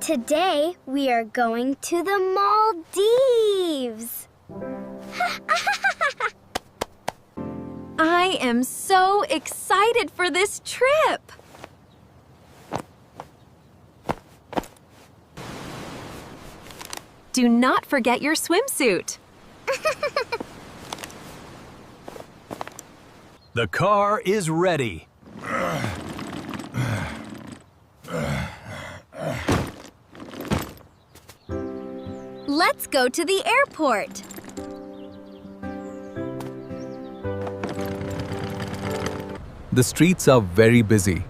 Today, we are going to the Maldives. I am so excited for this trip. Do not forget your swimsuit. The car is ready. Let's go to the airport. The streets are very busy.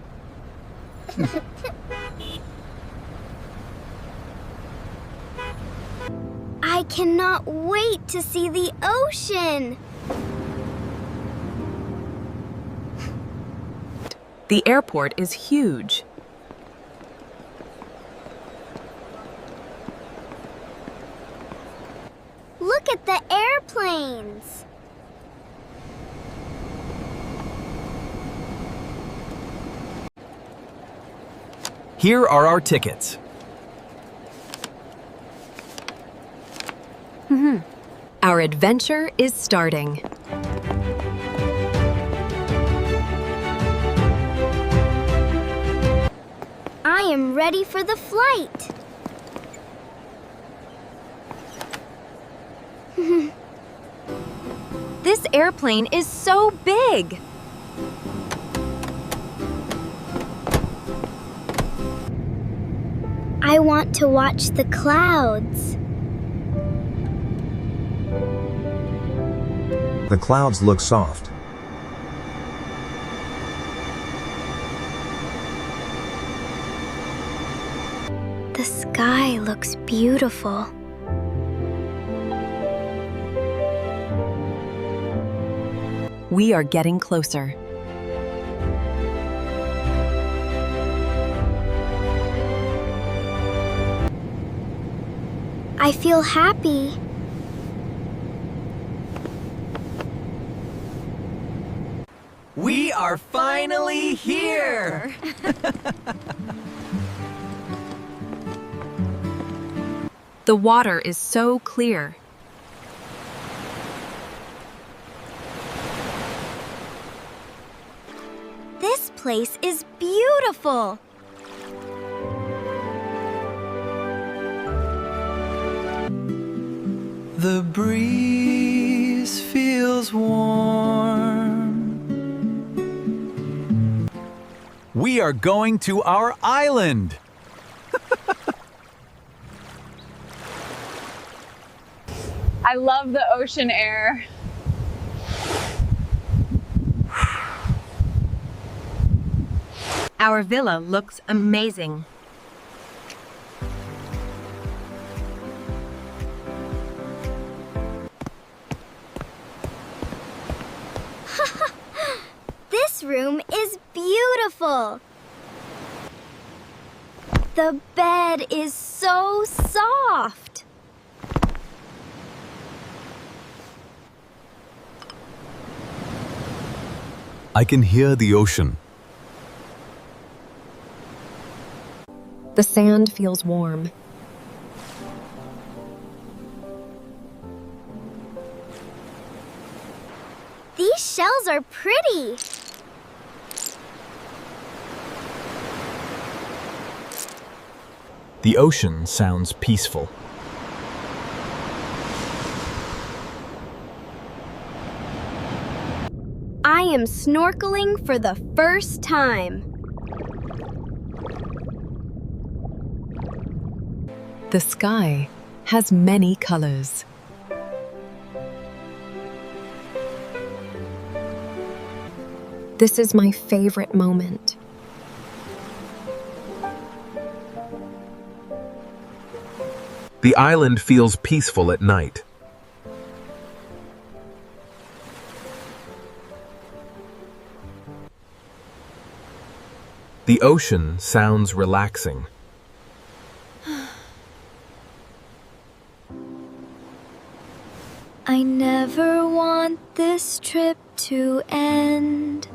I cannot wait to see the ocean. The airport is huge. Look at the airplanes. Here are our tickets. Our adventure is starting. I am ready for the flight. This airplane is so big. I want to watch the clouds. The clouds look soft. The sky looks beautiful. We are getting closer. I feel happy. We are finally here! The water is so clear. This place is beautiful. The breeze feels warm. We are going to our island. I love the ocean air. Our villa looks amazing. This room is beautiful. The bed is so soft. I can hear the ocean. The sand feels warm. These shells are pretty. The ocean sounds peaceful. I am snorkeling for the first time. The sky has many colors. This is my favorite moment. The island feels peaceful at night. The ocean sounds relaxing. I never want this trip to end.